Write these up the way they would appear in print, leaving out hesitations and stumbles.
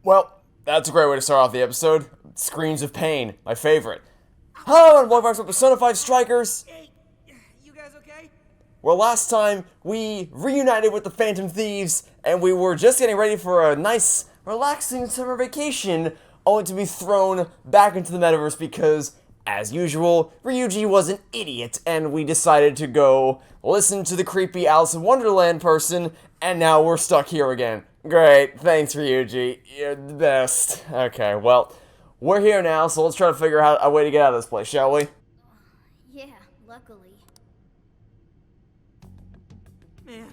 Well, that's a great way to start off the episode. Screams of pain, my favorite. Hello and welcome back to Persona 5 Strikers! Hey, you guys okay? Well, last time we reunited with the Phantom Thieves, and we were just getting ready for a nice, relaxing summer vacation, only to be thrown back into the metaverse because, as usual, Ryuji was an idiot, and we decided to go listen to the creepy Alice in Wonderland person, and now we're stuck here again. Great, thanks Ryuji, you're the best. Okay, well, we're here now, so let's try to figure out a way to get out of this place, shall we? Yeah, luckily. Man,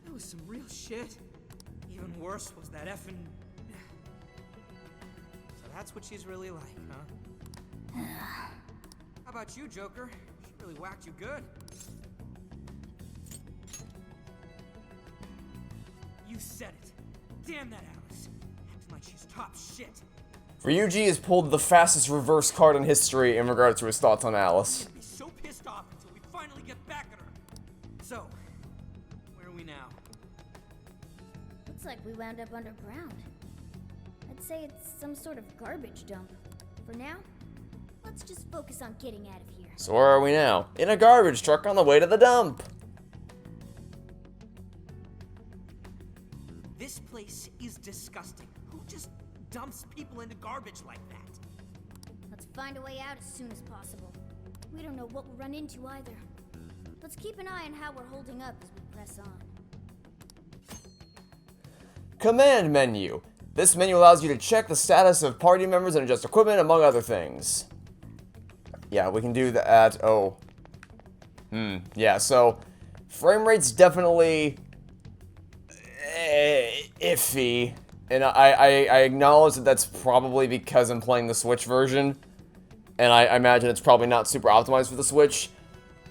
that was some real shit. Even worse was that effing... So that's what she's really like, huh? How about you, Joker? She really whacked you good. You said it. Damn that Alice. Acting like she's top shit. Ryuji has pulled the fastest reverse card in history in regards to his thoughts on Alice. I'm gonna be so pissed off until we finally get back at her. So, where are we now? Looks like we wound up underground. I'd say it's some sort of garbage dump. For now, let's just focus on getting out of here. So where are we now? In a garbage truck on the way to the dump. This place is disgusting. Who just dumps people into garbage like that? Let's find a way out as soon as possible. We don't know what we'll run into either. Let's keep an eye on how we're holding up as we press on. Command menu. This menu allows you to check the status of party members and adjust equipment, among other things. Yeah, we can do that. Oh. Yeah, so frame rate's definitely iffy. And I acknowledge that that's probably because I'm playing the Switch version. And I imagine it's probably not super optimized for the Switch.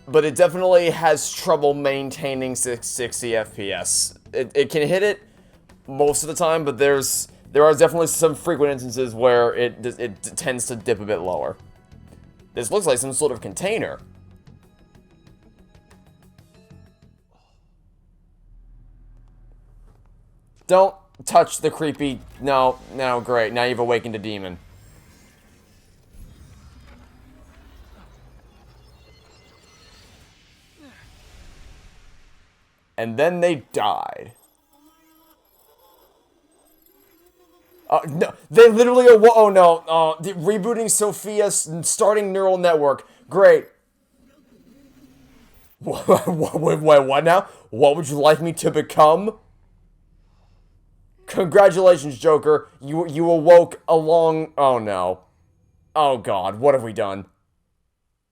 But it definitely has trouble maintaining 660 FPS. It can hit it most of the time, but there are definitely some frequent instances where it tends to dip a bit lower. This looks like some sort of container. Don't touch the creepy... No, great. Now you've awakened a demon. And then they died. No, they literally are... Oh, no. Rebooting Sophia, starting neural network. Great. Wait, what now? What would you like me to become? Congratulations, Joker. You awoke along... Oh, no. Oh, God. What have we done?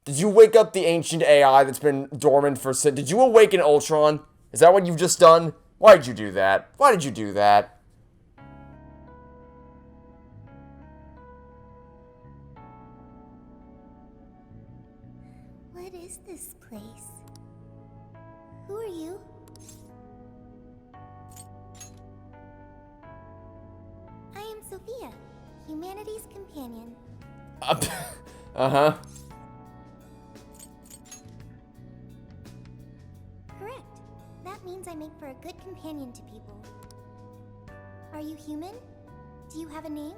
Did you wake up the ancient AI that's been dormant for... Did you awaken Ultron? Is that what you've just done? Why did you do that? Why did you do that? What is this place? Who are you? I am Sophia, humanity's companion. Uh-huh. Correct. That means I make for a good companion to people. Are you human? Do you have a name?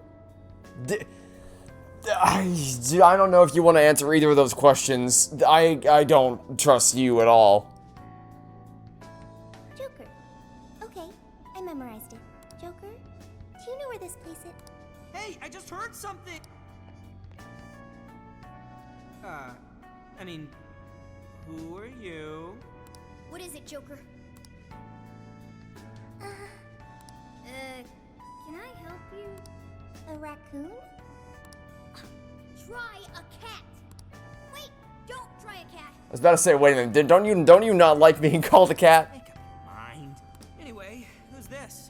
I don't know if you want to answer either of those questions. I don't trust you at all. Joker. Okay, I memorized it. Joker, do you know where this place is? Hey, I just heard something! I mean, who are you? What is it, Joker? Can I help you? A raccoon? Try a cat! Wait, don't try a cat! I was about to say, wait a minute, don't you not like being called a cat? Make up your mind. Anyway, who's this?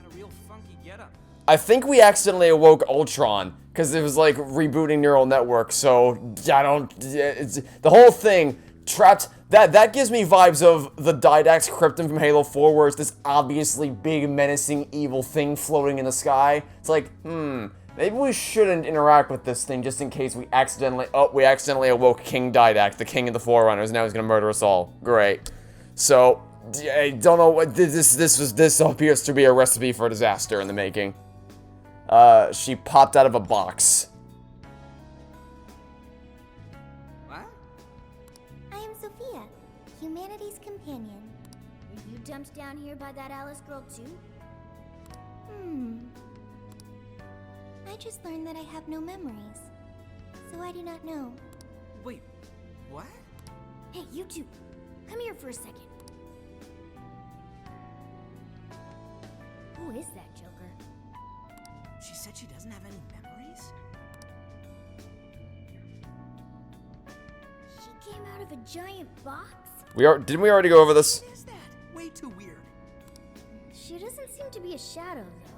Got a real funky getup. I think we accidentally awoke Ultron, because it was like rebooting neural network, so I don't... the whole thing, trapped... That gives me vibes of the Didax Krypton from Halo 4, where it's this obviously big, menacing, evil thing floating in the sky. It's like, maybe we shouldn't interact with this thing just in case we accidentally... Oh, we accidentally awoke King Didax, the king of the Forerunners, now he's gonna murder us all. Great. So, I don't know what... This appears to be a recipe for disaster in the making. she popped out of a box. What? I am Sophia, humanity's companion. Were you dumped down here by that Alice girl too? I just learned that I have no memories, so I do not know. Wait, what? Hey, you two, come here for a second. Who is that, Joker? She said she doesn't have any memories? She came out of a giant box? Didn't we already go over this? What is that? Way too weird. She doesn't seem to be a shadow, though.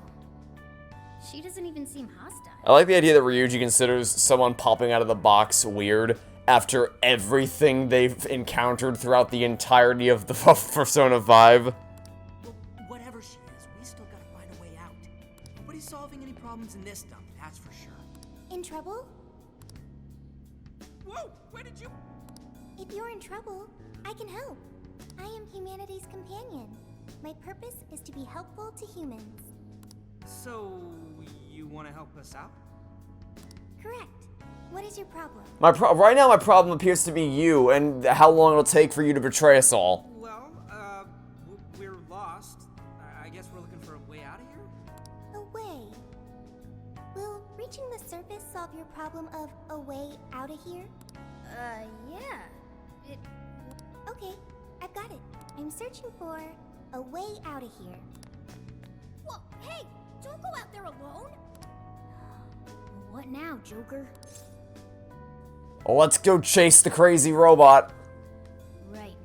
She doesn't even seem hostile. I like the idea that Ryuji considers someone popping out of the box weird after everything they've encountered throughout the entirety of the Persona 5. Well, whatever she is, we still gotta find a way out. Nobody's solving any problems in this dump, that's for sure. In trouble? Whoa! Where did you... If you're in trouble, I can help. I am humanity's companion. My purpose is to be helpful to humans. So, you wanna help us out? Correct. What is your problem? Right now, my problem appears to be you and how long it'll take for you to betray us all. Well, we're lost. I guess we're looking for a way out of here? A way. Will reaching the surface solve your problem of a way out of here? Yeah. Okay, I've got it. I'm searching for a way out of here. Whoa, hey! Don't go out there alone! What now, Joker? Let's go chase the crazy robot. Right.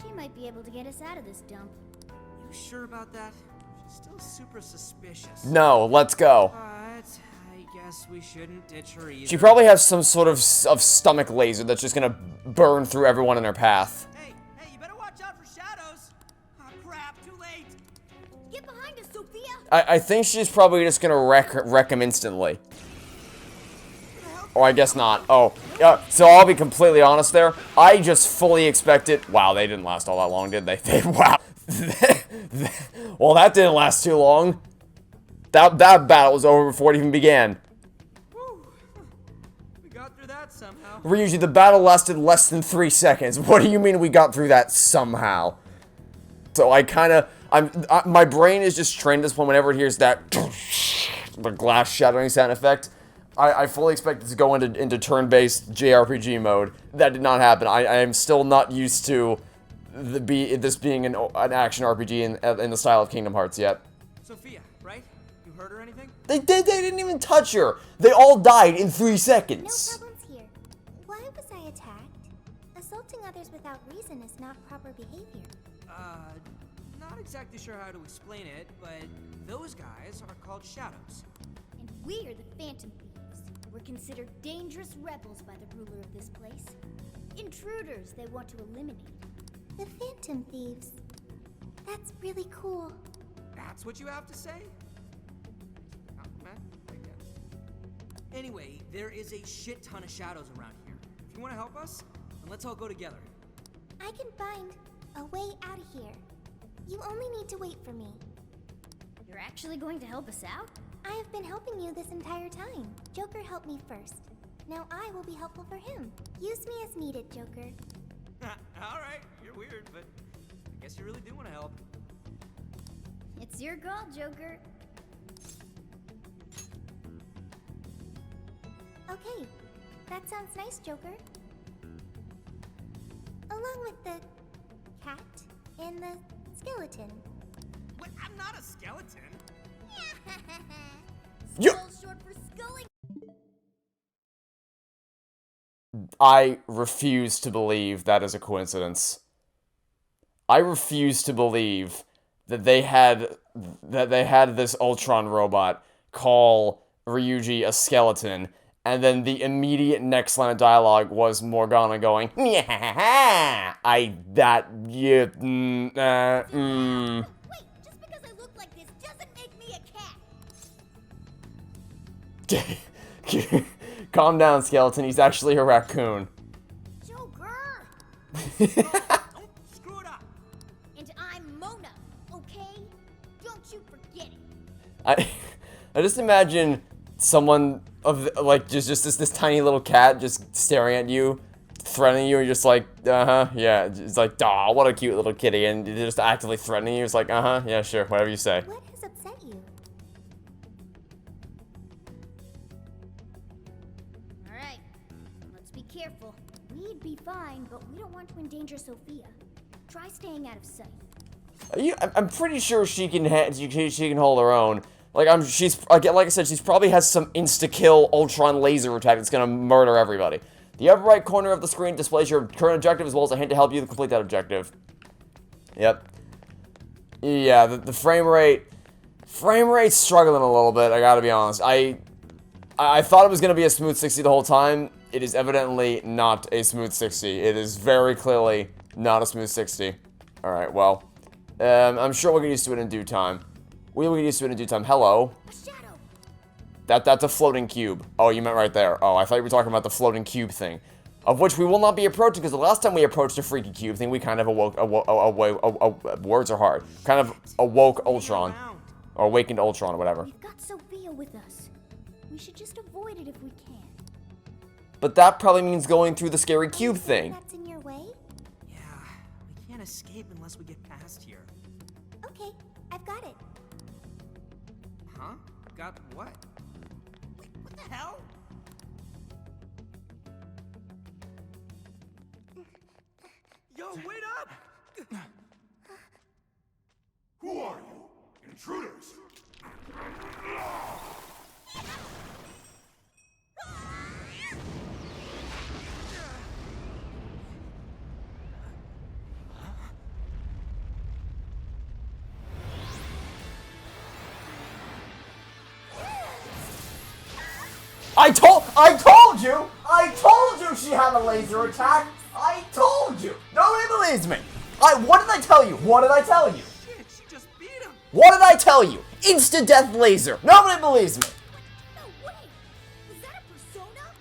She might be able to get us out of this dump. You sure about that? She's still super suspicious. No, let's go. But I guess we shouldn't ditch her either. She probably has some sort of stomach laser that's just gonna burn through everyone in her path. Hey, you better watch out for shadows! Oh crap, too late! Get behind us, Sophia! I think she's probably just gonna wreck him instantly. Or I guess not. Oh, yeah. So I'll be completely honest there. I just fully expected. Wow, they didn't last all that long, did they? Wow. Well, that didn't last too long. That battle was over before it even began. Whew. We got through that somehow. Ryuji, the battle lasted less than 3 seconds. What do you mean we got through that somehow? So my brain is just trained at this point whenever it hears that the glass shattering sound effect. I fully expect it to go into turn-based JRPG mode. That did not happen. I am still not used to this being an action RPG in the style of Kingdom Hearts yet. Sophia, right? You heard her anything? They didn't even touch her. They all died in 3 No seconds. problems here. Why was I attacked? Assaulting others without reason is not proper behavior. Not exactly sure how to explain it, but those guys are called shadows. And we're the Phantom Thieves. We're considered dangerous rebels by the ruler of this place. Intruders they want to eliminate. The Phantom Thieves. That's really cool. That's what you have to say? Compliment, I guess. Anyway, there is a shit ton of shadows around here. If you want to help us, then let's all go together. I can find a way out of here. You only need to wait for me. You're actually going to help us out? I have been helping you this entire time. Joker helped me first. Now I will be helpful for him. Use me as needed, Joker. Alright, you're weird, but I guess you really do want to help. It's your call, Joker. Okay, that sounds nice, Joker. Along with the cat and the skeleton. What? I'm not a skeleton. You- Skull short for sculling. I refuse to believe that is a coincidence. I refuse to believe that they had this Ultron robot call Ryuji a skeleton, and then the immediate next line of dialogue was Morgana going, Wait, just because I look like this doesn't make me a cat. Calm down, skeleton. He's actually a raccoon. Joker! Don't screw it up. And I'm Mona, okay? Don't you forget it. I just imagine someone of like just this tiny little cat just staring at you, threatening you, and you're just like, yeah. It's like, "Aw, what a cute little kitty," and they're just actively threatening you. It's like, yeah, sure, whatever you say. What has upset you? Alright, let's be careful. We'd be fine, but we don't want to endanger Sophia. Try staying out of sight. I'm pretty sure she can hold her own. Like like I said, she's probably has some insta-kill Ultron laser attack that's gonna murder everybody. The upper right corner of the screen displays your current objective as well as a hint to help you complete that objective. Yep. Yeah, the frame rate's struggling a little bit. I gotta be honest. I thought it was gonna be a smooth 60 the whole time. It is evidently not a smooth 60. It is very clearly not a smooth 60. All right, well. I'm sure we'll get used to it in due time. We will get used to it in due time. Hello. A shadow. That's a floating cube. Oh, you meant right there. Oh, I thought you were talking about the floating cube thing. Of which we will not be approaching, because the last time we approached a freaky cube thing, we kind of words are hard. Kind of awoke Ultron. Or awakened Ultron, or whatever. We've got Sophia with us. We should just avoid it if we can. But that probably means going through the scary cube thing. That's in your way? Yeah, we can't escape unless we get past here. Okay, I've got it. Huh? Got what? What the hell? Yo, wait up! Who are you? Intruders! I told you she had a laser attack! I told you! Nobody believes me! What did I tell you? What did I tell you? Shit, she just beat him! What did I tell you? Insta-death laser! Nobody believes me! No way! Was that a persona?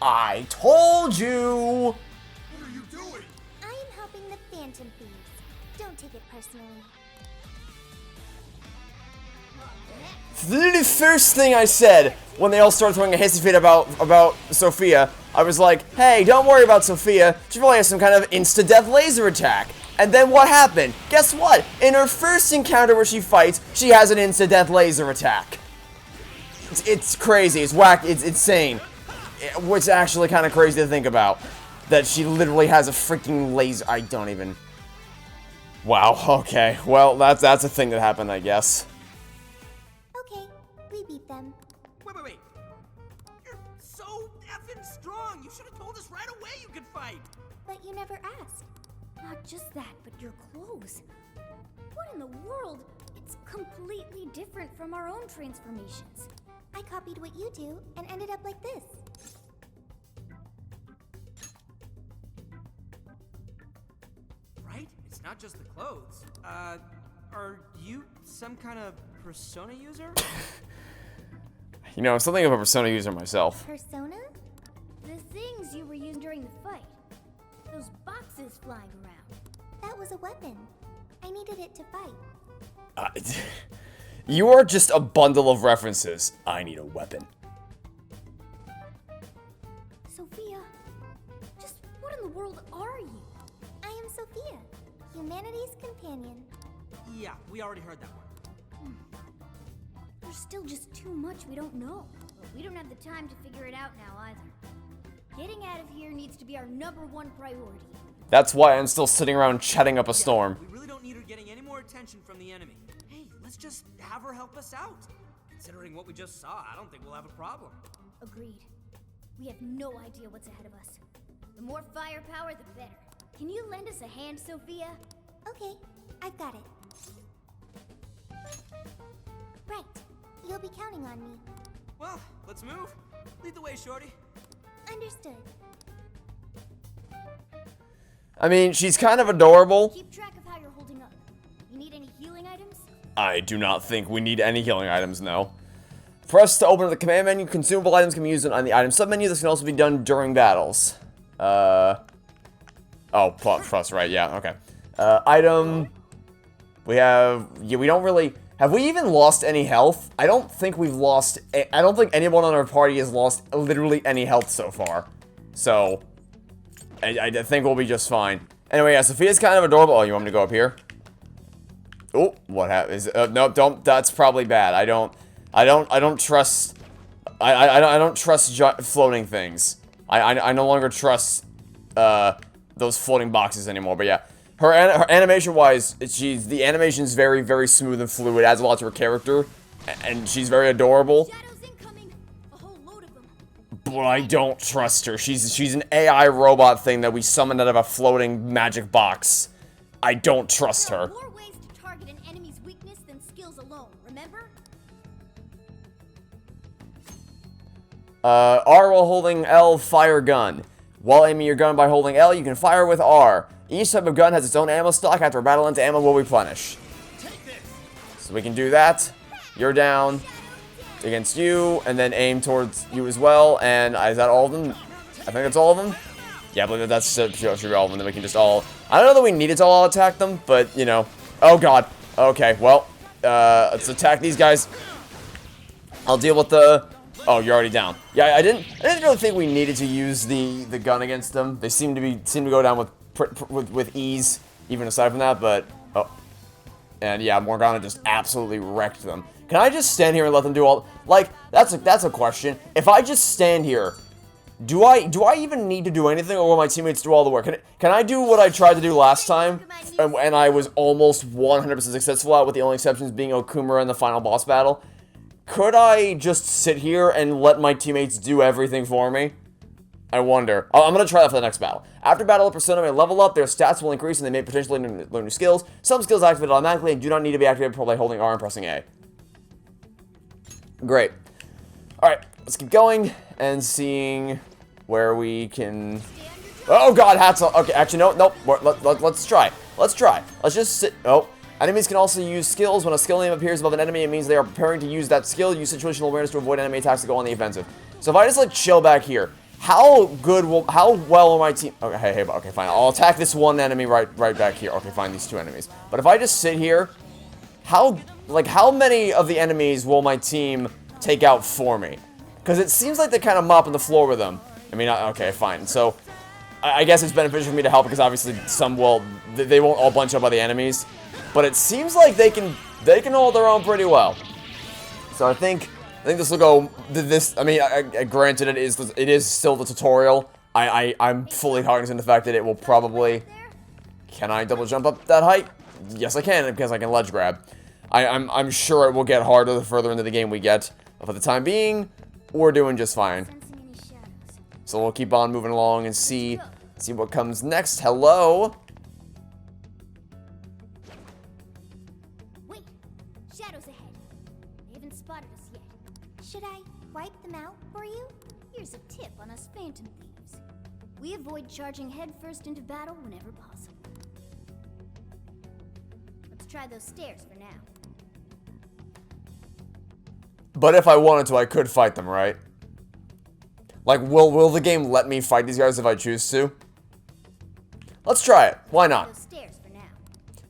I told you! What are you doing? I am helping the Phantom Thieves. Don't take it personally. The first thing I said when they all started throwing a hissy fit about Sophia, I was like, hey, don't worry about Sophia. She probably has some kind of insta-death laser attack. And then what happened? Guess what? In her first encounter where she fights, she has an insta-death laser attack. It's crazy. It's whack. It's insane. It's actually kind of crazy to think about. That she literally has a freaking laser. I don't even... Wow, okay. Well, that's a thing that happened, I guess. Okay, we beat them. Wait. You're so effing strong. You should have told us right away you could fight. But you never asked. Not just that, but your clothes. What in the world? It's completely different from our own transformations. I copied what you do and ended up like this. Right? It's not just the clothes. Are you some kind of persona user? You know, I'm something of a persona user myself. Persona? The things you were using during the fight. Those boxes flying around. That was a weapon. I needed it to fight. You are just a bundle of references. I need a weapon. Sophia, just what in the world are you? I am Sophia, humanity's companion. Yeah, we already heard that one. There's still just too much we don't know. But we don't have the time to figure it out now either. Getting out of here needs to be our #1 priority. That's why I'm still sitting around chatting up a storm. We really don't need her getting any more attention from the enemy. Hey, let's just have her help us out. Considering what we just saw, I don't think we'll have a problem. Agreed. We have no idea what's ahead of us. The more firepower, the better. Can you lend us a hand, Sophia? Okay, I've got it. Right. You'll be counting on me. Well, let's move. Lead the way, Shorty. Understood. I mean, she's kind of adorable. Keep track of how you're holding up. You need any healing items? I do not think we need any healing items, no. Press to open up the command menu. Consumable items can be used on the item submenu. This can also be done during battles. Oh, plus, right, yeah, okay. Item. We have, yeah, we don't really, Have we even lost any health? I don't think we've lost... I don't think anyone on our party has lost literally any health so far. So, I think we'll be just fine. Anyway, yeah, Sophia's kind of adorable. Oh, you want me to go up here? Oh, what happened? No, don't. That's probably bad. I don't trust... I don't trust floating things. I no longer trust, those floating boxes anymore, but yeah. Her animation-wise, the animation's very, very smooth and fluid. It adds a lot to her character, and she's very adorable. Shadows incoming. A whole load of them. But I don't trust her. She's an AI robot thing that we summoned out of a floating magic box. I don't trust There are her. more ways to target an enemy's weakness than skills alone, remember? R while holding L, fire gun. While aiming your gun by holding L, you can fire with R. Each type of gun has its own ammo stock. After a battle into ammo will replenish. So we can do that. You're down. Against you. And then aim towards you as well. And is that all of them? I think that's all of them. Yeah, I believe that should be all of them. Then we can just all... I don't know that we needed to all attack them. But, you know. Oh, God. Okay, well. Let's attack these guys. I'll deal with the... Oh, you're already down. Yeah, I didn't really think we needed to use the gun against them. They seem to go down with ease, even aside from that. But oh, and yeah, Morgana just absolutely wrecked them. Can I just stand here and let them do all? Like that's a question. If I just stand here, do I even need to do anything, or will my teammates do all the work? Can I do what I tried to do last time, and I was almost 100% successful at, with the only exceptions being Okumura in the final boss battle? Could I just sit here and let my teammates do everything for me? I wonder. I'm going to try that for the next battle. After battle, a persona may level up, their stats will increase, and they may potentially learn new skills. Some skills activate automatically and do not need to be activated by holding R and pressing A. Great. Alright, let's keep going and seeing where we can... Oh god, hats off. Okay, actually, no. Let's try. Let's just sit... Oh. Enemies can also use skills. When a skill name appears above an enemy, it means they are preparing to use that skill. Use situational awareness to avoid enemy attacks to go on the offensive. So if I just like chill back here, how well will my team? Okay, okay, fine. I'll attack this one enemy right back here. Okay, fine, these two enemies. But if I just sit here, how many of the enemies will my team take out for me? Because it seems like they're kind of mopping the floor with them. I mean, okay, fine. So I guess it's beneficial for me to help because obviously some will, they won't all bunch up by the enemies. But it seems like they can hold their own pretty well. So I think this will go. I mean, granted, it is still the tutorial. I'm fully cognizant of the fact that it will probably. Can I double jump up that height? Yes, I can because I can ledge grab. I'm sure it will get harder the further into the game we get. But for the time being, we're doing just fine. So we'll keep on moving along and see what comes next. Hello. Shadows ahead. They haven't spotted us yet. Should I wipe them out for you? Here's a tip on us Phantom Thieves. We avoid charging headfirst into battle whenever possible. Let's try those stairs for now. But if I wanted to, I could fight them, right? Like, will the game let me fight these guys if I choose to? Let's try it. Why not? Those stairs for now.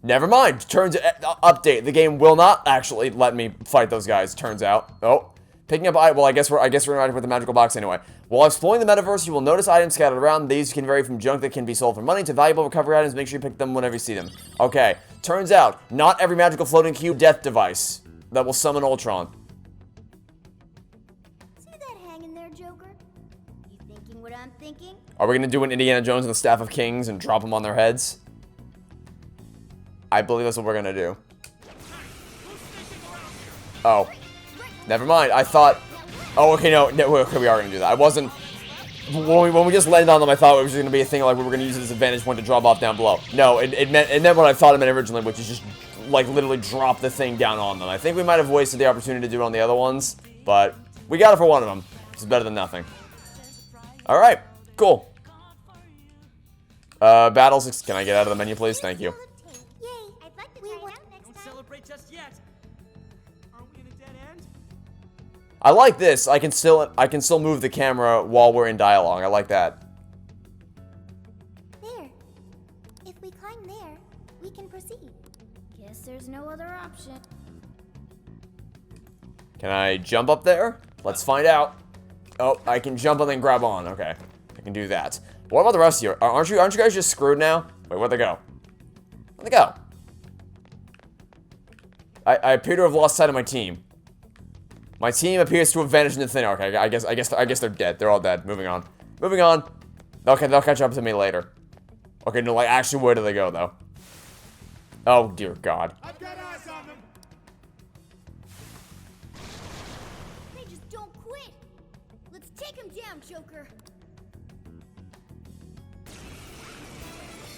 Never mind. Turns update. The game will not actually let me fight those guys. Turns out. Oh, picking up. Well, I guess we're interacting with the magical box anyway. While exploring the metaverse, you will notice items scattered around. These can vary from junk that can be sold for money to valuable recovery items. Make sure you pick them whenever you see them. Okay. Turns out, not every magical floating cube death device that will summon Ultron. See that hanging there, Joker? You thinking what I'm thinking? Are we gonna do an Indiana Jones and the Staff of Kings and drop them on their heads? I believe that's what we're gonna do. Oh. Never mind. I thought... Oh, okay, no, okay, we are gonna do that. I wasn't... When we just landed on them, I thought it was gonna be a thing like we were gonna use it as a vantage point to drop off down below. No, it meant what I thought it meant originally, which is just, like, literally drop the thing down on them. I think we might have wasted the opportunity to do it on the other ones, but we got it for one of them. It's better than nothing. Alright, cool. Battles... Can I get out of the menu, please? Thank you. Yay! I'd like to try it out next Don't time. celebrate just yet. Aren't we in a dead end? I like this. I can still move the camera while we're in dialogue. I like that. There. If we climb there, we can proceed. Guess there's no other option. Can I jump up there? Let's find out. Oh, I can jump and then grab on. Okay, I can do that. What about the rest of you? Aren't you guys just screwed now? Wait, where'd they go? Where'd they go? I appear to have lost sight of my team. My team appears to have vanished into thin air. Okay, I guess they're dead. They're all dead. Moving on. Moving on. Okay, they'll catch up to me later. Okay, no, like, actually, where do they go, though? Oh, dear God. I've got eyes on them. They just don't quit. Let's take him down, Joker.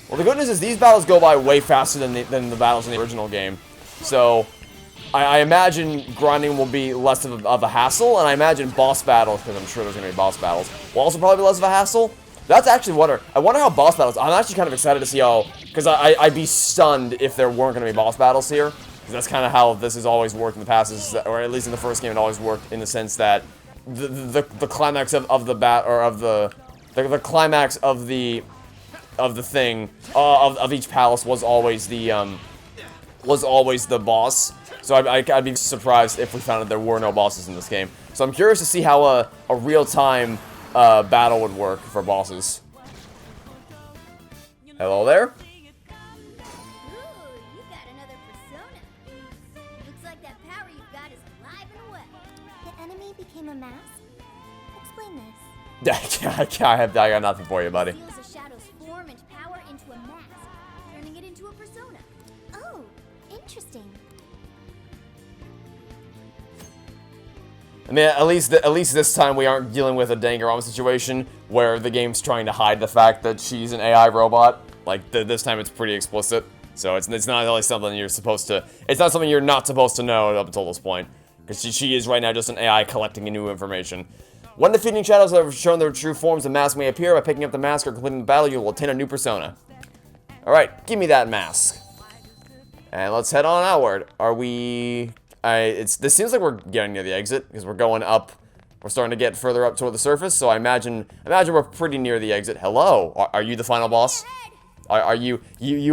Well, the good news is these battles go by way faster than the battles in the original game. So, I imagine grinding will be less of a hassle, and I imagine boss battles, because I'm sure there's going to be boss battles, will also probably be less of a hassle. That's actually I wonder how boss battles, I'm actually kind of excited to see how, because I'd be stunned if there weren't going to be boss battles here, because that's kind of how this has always worked in the past, is that, or at least in the first game it always worked in the sense that the climax of the climax of the thing, of each palace was always the boss. So I'd be surprised if we found that there were no bosses in this game. So I'm curious to see how a real-time battle would work for bosses. Hello there? Ooh, you got another persona. Looks like that power you've got is alive and well. The enemy became a mask? Explain this. I got nothing for you, buddy. Steals a shadow's form and power into a mask, turning it into a persona. Oh, interesting. I mean, at least this time we aren't dealing with a Danganronpa situation where the game's trying to hide the fact that she's an AI robot. Like, this time it's pretty explicit. So it's not really something you're supposed to... It's not something you're not supposed to know up until this point. Because she is right now just an AI collecting new information. When defeating shadows that have shown their true forms, the mask may appear. By picking up the mask or completing the battle, you will attain a new persona. Alright, give me that mask. And let's head on outward. Are we... this seems like we're getting near the exit, because we're going up. We're starting to get further up toward the surface, so I imagine we're pretty near the exit. Hello? Are you the final boss? Are you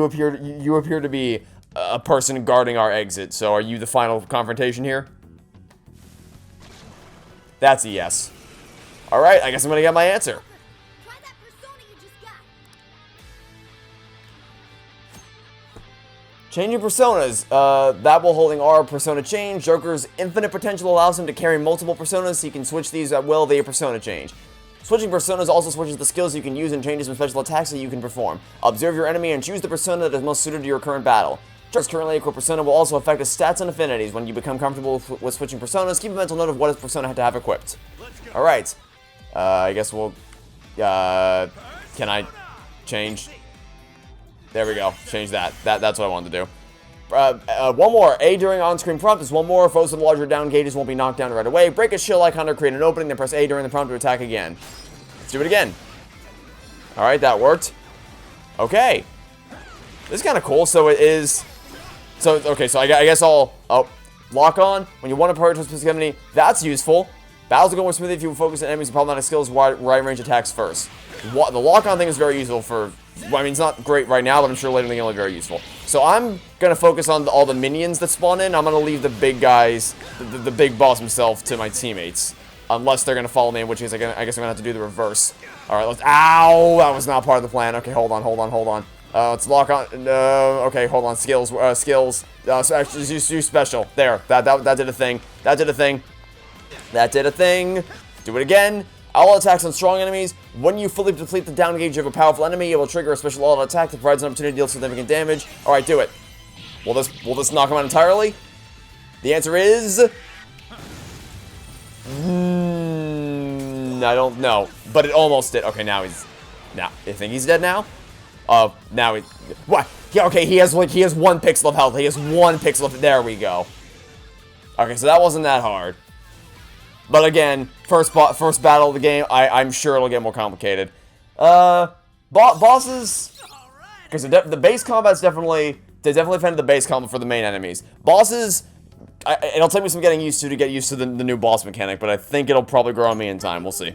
appear to be a person guarding our exit, so are you the final confrontation here? That's a yes. Alright, I guess I'm gonna get my answer. Try that persona you just got. Changing personas. That while holding R, persona change. Joker's infinite potential allows him to carry multiple personas, so he can switch these at will via persona change. Switching personas also switches the skills you can use and changes some special attacks that you can perform. Observe your enemy and choose the persona that is most suited to your current battle. Joker's currently equipped persona will also affect his stats and affinities. When you become comfortable with switching personas, keep a mental note of what his persona had to have equipped. Alright. I guess we'll... can I change? There we go. Change that. That's what I wanted to do. One more. A during on-screen prompt is one more. Foes with larger down gauges won't be knocked down right away. Break a shield icon to create an opening, then press A during the prompt to attack again. Let's do it again. Alright, that worked. Okay. This is kind of cool. So it is... So, okay, so I guess I'll... Oh, lock on. When you want to prioritize specific enemy, that's useful. Battles will go more smoothly if you focus on enemies with problematic skills, right range attacks first. The lock-on thing is very useful for... I mean, it's not great right now, but I'm sure later in the game it'll be very useful. So I'm going to focus on all the minions that spawn in. I'm going to leave the big guys, the big boss himself, to my teammates. Unless they're going to follow me, in which case I guess I'm going to have to do the reverse. Alright, let's... Ow! That was not part of the plan. Okay, hold on. Let's lock on... okay, hold on. Skills. So actually, just use special. There. That did a thing. That did a thing. Do it again. All attacks on strong enemies. When you fully deplete the down gauge of a powerful enemy, it will trigger a special auto attack that provides an opportunity to deal significant damage. Alright, do it. Will this knock him out entirely? The answer is... I don't know. But it almost did. Okay, now he's... Now, I think he's dead now? Now he... What? Yeah, okay, he has one pixel of health. He has one pixel of... There we go. Okay, so that wasn't that hard. But again, first battle of the game, I'm sure it'll get more complicated. Bosses... Because the base combat's definitely... They definitely offended the base combat for the main enemies. Bosses... It'll take me some getting used to get used to the new boss mechanic, but I think it'll probably grow on me in time. We'll see.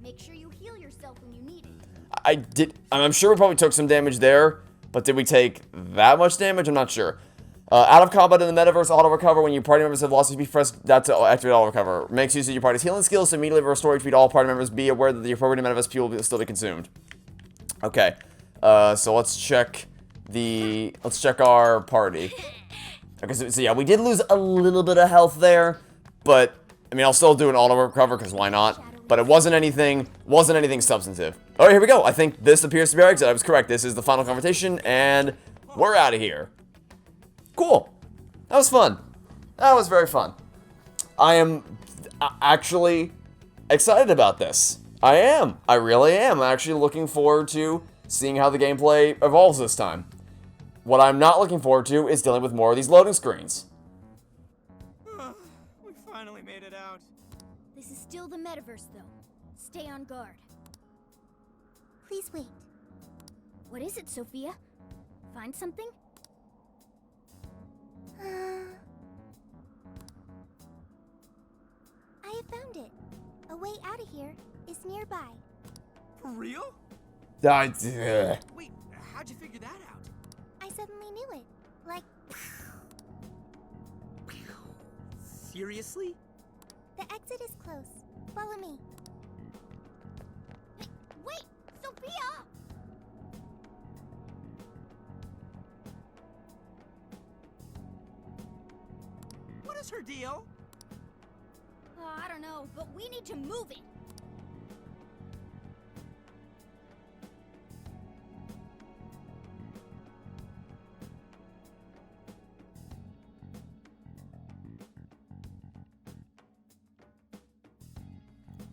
Make sure you heal yourself when you need it. I'm sure we probably took some damage there, but did we take that much damage? I'm not sure. Out of combat in the metaverse, auto recover. When your party members have lost HP, press that to activate auto recover. Makes use of your party's healing skills to immediately restore HP to all party members. Be aware that the appropriate amount of SP will still be consumed. Okay, so let's check our party. Okay, so yeah, we did lose a little bit of health there, but I mean, I'll still do an auto recover because why not? But it wasn't anything substantive. All right, here we go. I think this appears to be our exit. I was correct. This is the final confrontation, and we're out of here. Cool. That was fun. That was very fun. I am actually excited about this. I am. I really am. I'm actually looking forward to seeing how the gameplay evolves this time. What I'm not looking forward to is dealing with more of these loading screens. We finally made it out. This is still the metaverse, though. Stay on guard. Please wait. What is it, Sophia? Find something? I have found it. A way out of here is nearby. For real? Wait, Wait, how'd you figure that out? I suddenly knew it. Like, Seriously? the exit is close. Follow me. Wait, Sophia! What is her deal? I don't know, but we need to move it.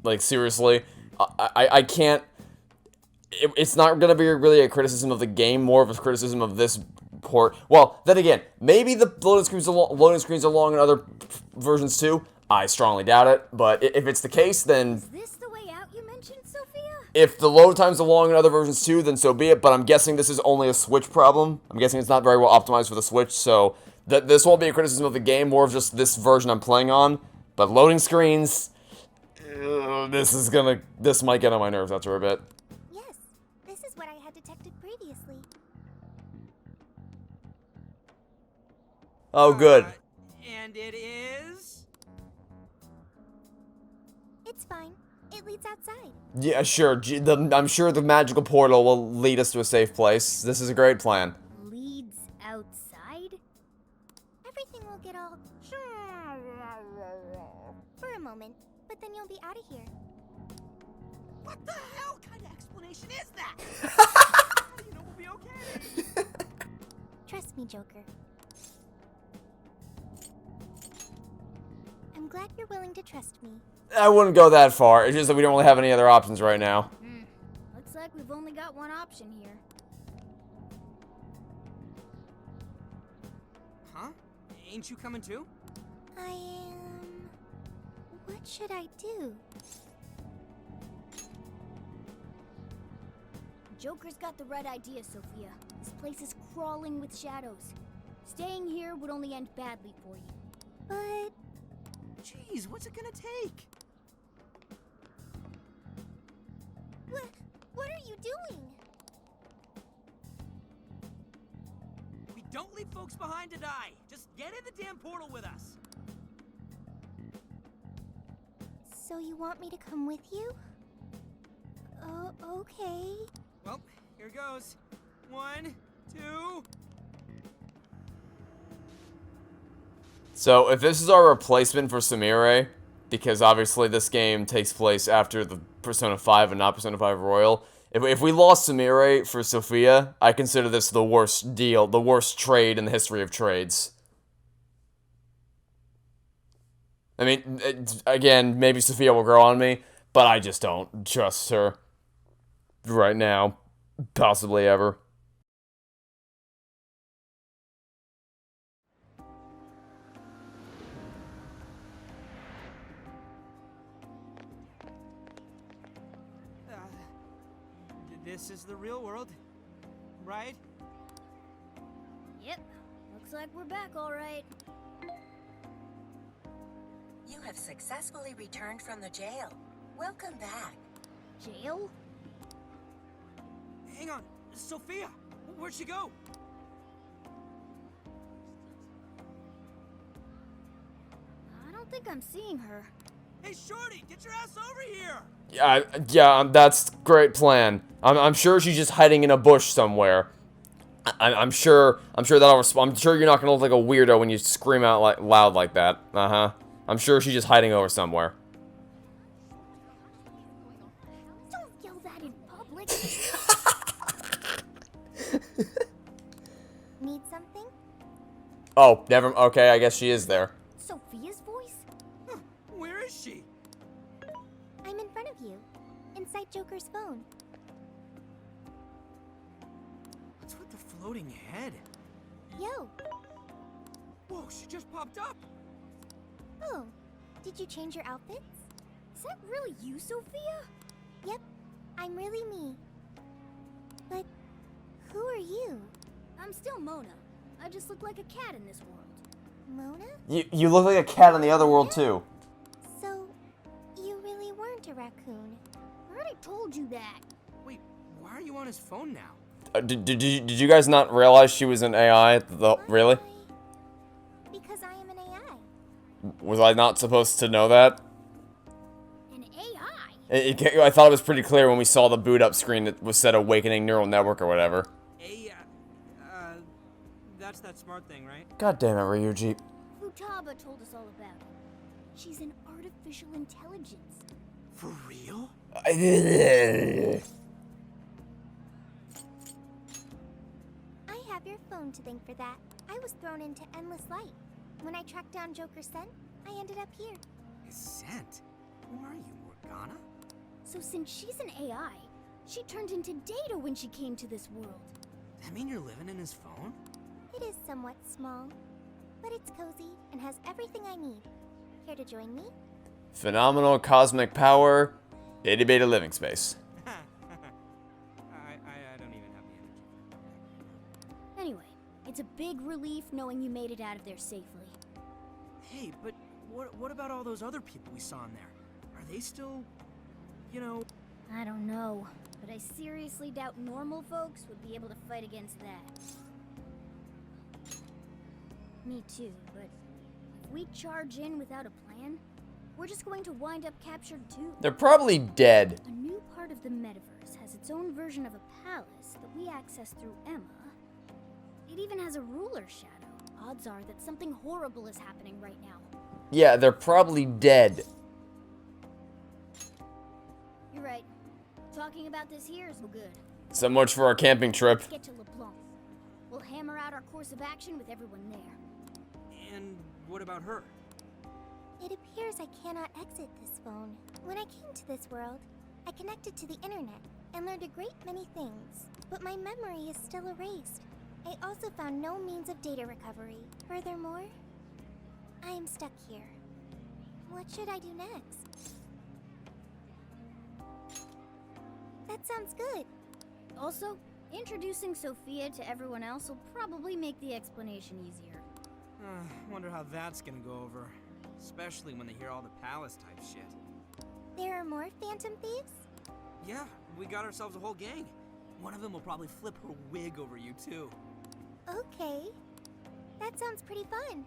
like seriously, I can't. It's not gonna be really a criticism of the game, more of a criticism of this port. Well, then again, maybe the loading screens are long in other versions too. I strongly doubt it, but if it's the case, then Is this the way out you mentioned, Sophia? if the load times are long in other versions too, then so be it. But I'm guessing this is only a Switch problem. I'm guessing it's not very well optimized for the Switch, so this won't be a criticism of the game, more of just this version I'm playing on. But loading screens, this might get on my nerves after a bit. Yes, this is what I had detected previously. Oh, good. And it is? It's fine. It leads outside. Yeah, sure. I'm sure the magical portal will lead us to a safe place. This is a great plan. Leads outside? Everything will get all for a moment, but then you'll be out of here. What the hell kind of explanation is that? You know we'll be okay. Trust me, Joker. I'm glad you're willing to trust me. I wouldn't go that far. It's just that we don't really have any other options right now. Looks like we've only got one option here. Huh? Ain't you coming too? I am... What should I do? Joker's got the right idea, Sophia. This place is crawling with shadows. Staying here would only end badly for you. But... Jeez, what's it gonna take? What are you doing? We don't leave folks behind to die. Just get in the damn portal with us. So you want me to come with you? Oh, okay. Well, here goes. 1, 2... So, if this is our replacement for Samire, because obviously this game takes place after the Persona 5 and not Persona 5 Royal, if we lost Samire for Sophia, I consider this the worst deal, the worst trade in the history of trades. I mean, again, maybe Sophia will grow on me, but I just don't trust her right now, possibly ever. This is the real world, right? Yep. Looks like we're back all right. You have successfully returned from the jail. Welcome back. Jail? Hang on, Sophia, where'd she go? don't think I'm seeing her. Hey, Shorty, get your ass over here! Yeah, that's great plan. I'm sure she's just hiding in a bush somewhere. I'm sure that'll respond. I'm sure you're not gonna look like a weirdo when you scream out loud like that. I'm sure she's just hiding over somewhere. Don't yell that in public. Need something? Oh, never. Okay, I guess she is there. Sophia's voice? Huh, where is she? I'm in front of you, inside Joker's phone. What's with the floating head? Yo. Whoa, she just popped up! Oh, did you change your outfits? Is that really you, Sophia? Yep, I'm really me. But who are you? I'm still Mona. I just look like a cat in this world. Mona? You look like a cat in the other world too. So, you really weren't a raccoon. I already told you that. Wait, why are you on his phone now? Did you guys not realize she was an AI? Really? Because I am an AI. Was I not supposed to know that? An AI? I thought it was pretty clear when we saw the boot up screen that was said Awakening Neural Network or whatever. That's that smart thing, right? God damn it, Ryuji. Futaba told us all about it. She's an artificial intelligence. For real? I have your phone to thank for that. I was thrown into endless light. When I tracked down Joker's scent, I ended up here. His scent? Who are you, Morgana? So since she's an AI, she turned into Data when she came to this world. That mean you're living in his phone? It is somewhat small, but it's cozy and has everything I need. Here to join me? Phenomenal cosmic power, itty bitty living space. I don't even have the energy. Anyway, it's a big relief knowing you made it out of there safely. Hey, but what about all those other people we saw in there? Are they still, you know... I don't know, but I seriously doubt normal folks would be able to fight against that. Me too, but if we charge in without a plan, we're just going to wind up captured too. They're probably dead. A new part of the metaverse has its own version of a palace that we access through Emma. It even has a ruler shadow. Odds are that something horrible is happening right now. Yeah, they're probably dead. You're right. Talking about this here is no good. So much for our camping trip. Let's get to LeBlanc. We'll hammer out our course of action with everyone there. And what about her? It appears I cannot exit this phone. When I came to this world, I connected to the internet and learned a great many things. But my memory is still erased. I also found no means of data recovery. Furthermore, I am stuck here. What should I do next? That sounds good. Also, introducing Sophia to everyone else will probably make the explanation easier. Wonder how that's gonna go over. Especially when they hear all the palace type shit. There are more Phantom Thieves? Yeah, we got ourselves a whole gang. One of them will probably flip her wig over you too. Okay. That sounds pretty fun.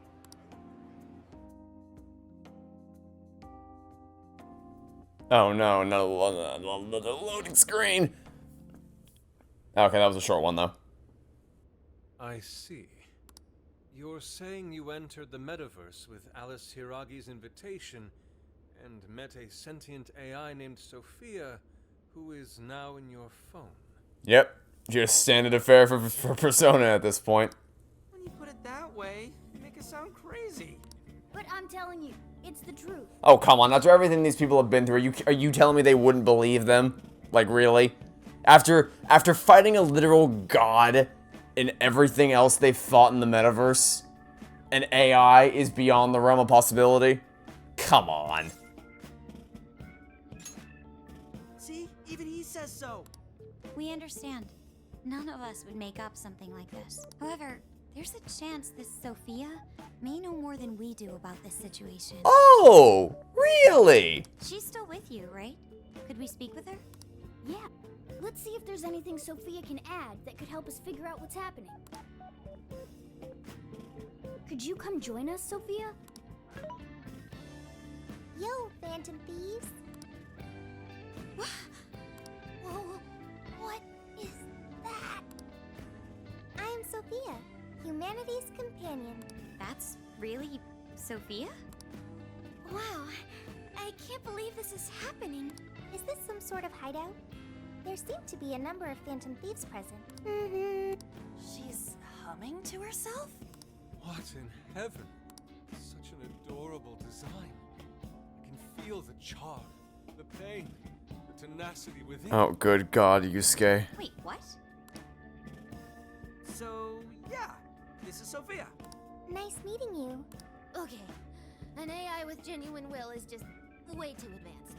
Oh no, another loading screen. Okay, that was a short one though. I see. You're saying you entered the metaverse with Alice Hiragi's invitation and met a sentient AI named Sophia, who is now in your phone. Yep, just standard affair for Persona at this point. When you put it that way, you make it sound crazy. But I'm telling you, it's the truth. Oh, come on, after everything these people have been through, are you telling me they wouldn't believe them? Like, really? After fighting a literal god and everything else they've fought in the metaverse, an AI is beyond the realm of possibility? Come on. See? Even he says so. We understand. None of us would make up something like this. However, there's a chance this Sophia may know more than we do about this situation. Oh, really? She's still with you, right? Could we speak with her? Yeah. Let's see if there's anything Sophia can add that could help us figure out what's happening. Could you come join us, Sophia? Yo, Phantom Thieves. Whoa, what is that? I am Sophia, humanity's companion. That's really Sophia? Wow, I can't believe this is happening. Is this some sort of hideout? There seem to be a number of Phantom Thieves present. She's humming to herself? What in heaven? Such an adorable design. I can feel the charm, the pain, the tenacity within. Oh, good God, Yusuke. Wait, what? So, yeah, this is Sophia. Nice meeting you. Okay, an AI with genuine will is just way too advanced.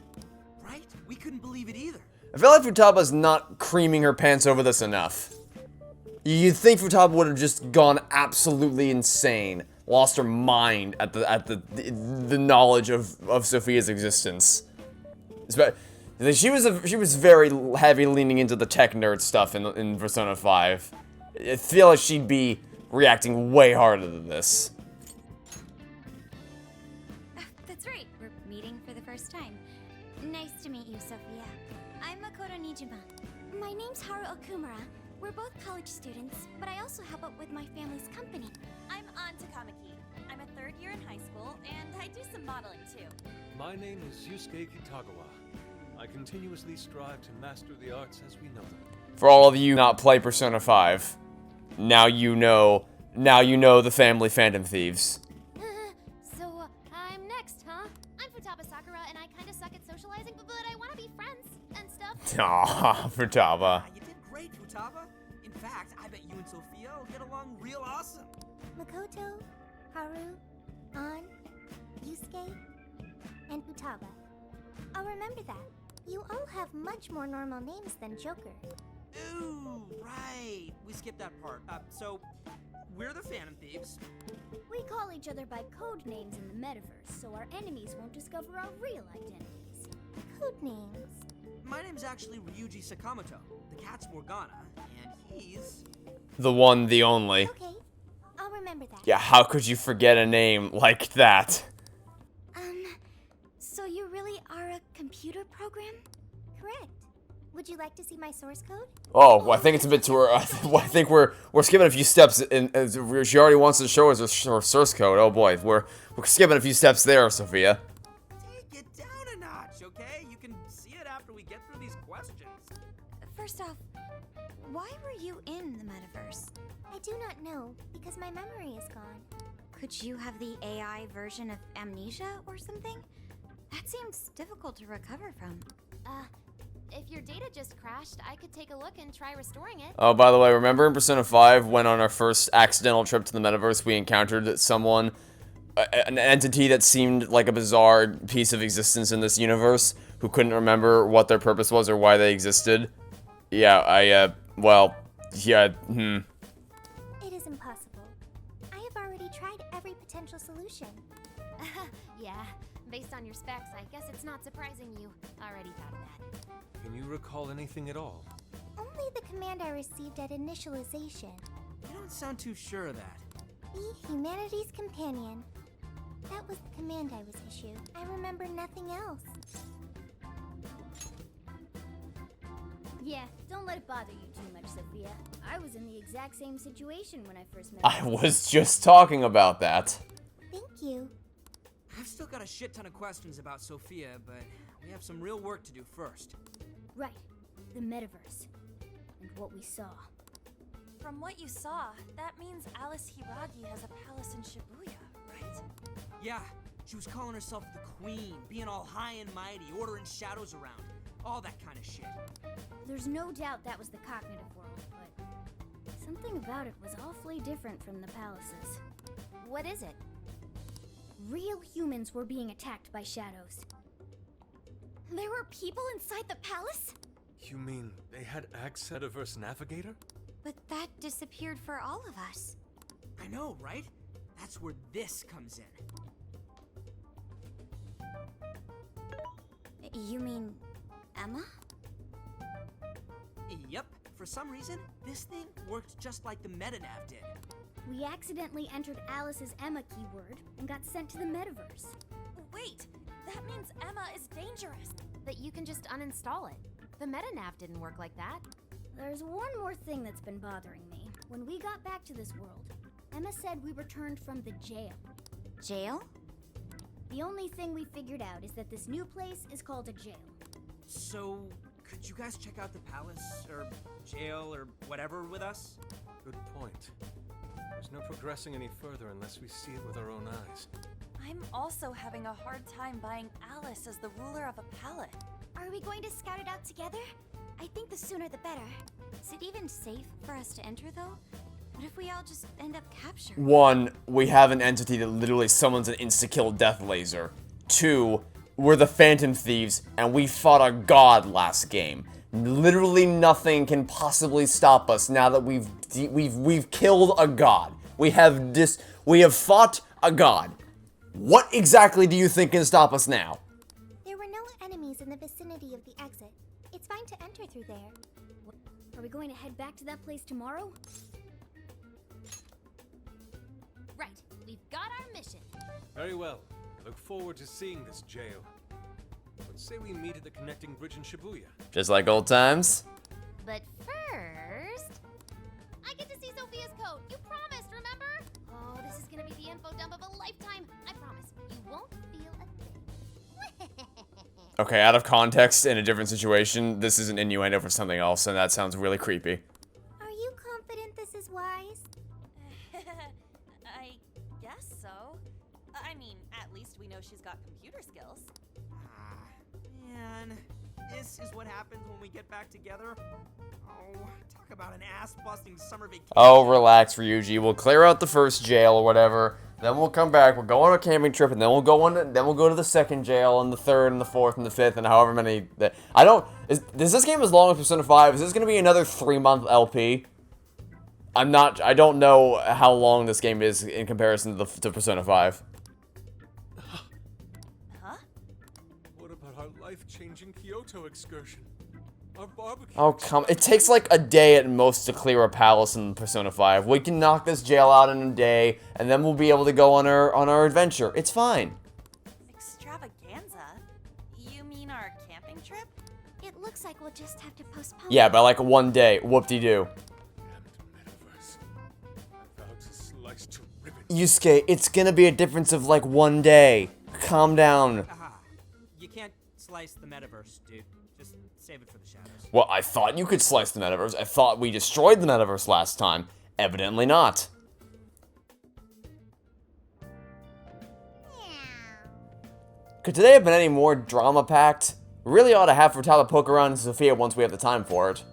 Right? We couldn't believe it either. I feel like Futaba's not creaming her pants over this enough. You'd think Futaba would have just gone absolutely insane, lost her mind at the knowledge of Sophia's existence. She was very heavy leaning into the tech nerd stuff in Persona 5. I feel like she'd be reacting way harder than this. That's right, we're meeting for the first time. Nice to meet you, Sophia. I'm Makoto Nijima. My name's Haru Okumura. We're both college students, but I also help out with my family's company. I'm Anta Kamaki. I'm a third year in high school, and I do some modeling too. My name is Yusuke Kitagawa. I continuously strive to master the arts as we know them. For all of you not play Persona 5, now you know the family Phantom Thieves. So, I'm next, huh? I'm Futaba Sakura, and I kinda suck at socializing, but I wanna be friends and stuff. Aw, Futaba. You did great, Futaba. In fact, I bet you and Sophia will get along real awesome. Makoto, Haru, An, Yusuke, and Futaba. I'll remember that. You all have much more normal names than Joker. Ooh, right. We skipped that part. So, we're the Phantom Thieves. We call each other by code names in the metaverse, so our enemies won't discover our real identities. Code names. My name's actually Ryuji Sakamoto. The cat's Morgana, and he's... The one, the only. Okay, I'll remember that. Yeah, how could you forget a name like that? So you really are a computer program? Correct. Would you like to see my source code? Oh, well, I think it's a bit too early. I think we're skipping a few steps. She already wants to show us her source code. Oh boy, we're skipping a few steps there, Sophia. Take it down a notch, okay? You can see it after we get through these questions. First off, why were you in the metaverse? I do not know, because my memory is gone. Could you have the AI version of amnesia or something? That seems difficult to recover from. If your data just crashed, I could take a look and try restoring it. Oh, by the way, remember in Persona 5 when on our first accidental trip to the metaverse we encountered someone, an entity that seemed like a bizarre piece of existence in this universe who couldn't remember what their purpose was or why they existed? Yeah, It is impossible. I have already tried every potential solution. Yeah, based on your specs, I guess it's not surprising you already thought of that. Can you recall anything at all? Only the command I received at initialization. You don't sound too sure of that. Be humanity's companion. That was the command I was issued. I remember nothing else. Yeah, don't let it bother you too much, Sophia. I was in the exact same situation when I first met I was just talking about that. Thank you. I've still got a shit ton of questions about Sophia, but we have some real work to do first. Right, the metaverse, and what we saw. From what you saw, that means Alice Hiragi has a palace in Shibuya, right? Yeah, she was calling herself the Queen, being all high and mighty, ordering shadows around. All that kind of shit. There's no doubt that was the cognitive world, but something about it was awfully different from the palaces. What is it? Real humans were being attacked by shadows. There were people inside the palace? You mean they had access to Metaverse Navigator? But that disappeared for all of us. I know, right? That's where this comes in. You mean Emma? Yep. for some reason, this thing worked just like the metanav did. We accidentally entered Alice's Emma keyword and got sent to the metaverse. Wait, that means Emma is dangerous. But you can just uninstall it. The metanav didn't work like that. There's one more thing that's been bothering me. When we got back to this world, Emma said we returned from the jail. Jail? The only thing we figured out is that this new place is called a jail. So, could you guys check out the palace, or jail, or whatever with us? Good point. There's no progressing any further unless we see it with our own eyes. I'm also having a hard time buying Alice as the ruler of a palace. Are we going to scout it out together? I think the sooner the better. Is it even safe for us to enter, though? What if we all just end up captured? 1, we have an entity that literally summons an insta-kill death laser. 2, we're the Phantom Thieves, and we fought a god last game. Literally nothing can possibly stop us now that we've killed a god. We have fought a god. What exactly do you think can stop us now? There were no enemies in the vicinity of the exit. It's fine to enter through there. Are we going to head back to that place tomorrow? Right, we've got our mission. Very well. I look forward to seeing this jail. Let's say we meet at the connecting bridge in Shibuya. Just like old times? But first, I get to see Sophia's code. You promised, remember? Oh, this is gonna be the info dump of a lifetime. I promise, you won't feel a thing. Okay, out of context, in a different situation, this is an innuendo for something else, and that sounds really creepy. Are you confident this is wise? I guess so. I mean, at least we know she's got computer skills. Man, this is what happens when we get back together. Oh, talk about an ass-busting summer vacation. Oh, relax, Ryuji. We'll clear out the first jail or whatever. Then we'll come back. We'll go on a camping trip, and then we'll go to the second jail, and the third, and the fourth, and the fifth, and however many. Is this game as long as Persona 5? Is this going to be another 3-month LP? I don't know how long this game is in comparison to Persona 5. Huh? What about our life-changing Kyoto excursion? Our barbecue. Oh, come. It takes like a day at most to clear a palace in Persona 5. We can knock this jail out in a day, and then we'll be able to go on our adventure. It's fine. Extravaganza? You mean our camping trip? It looks like we'll just have to postpone. Yeah, by like 1 day. Whoop-de-doo. Metaverse. I vowed to slice to ribbons. Yusuke, it's gonna be a difference of like 1 day. Calm down. Aha. You can't slice the metaverse, dude. Just save it for the shadows. Well, I thought you could slice the metaverse. I thought we destroyed the metaverse last time. Evidently not. Could today have been any more drama-packed? We really ought to have Futaba poke around Sophia once we have the time for it.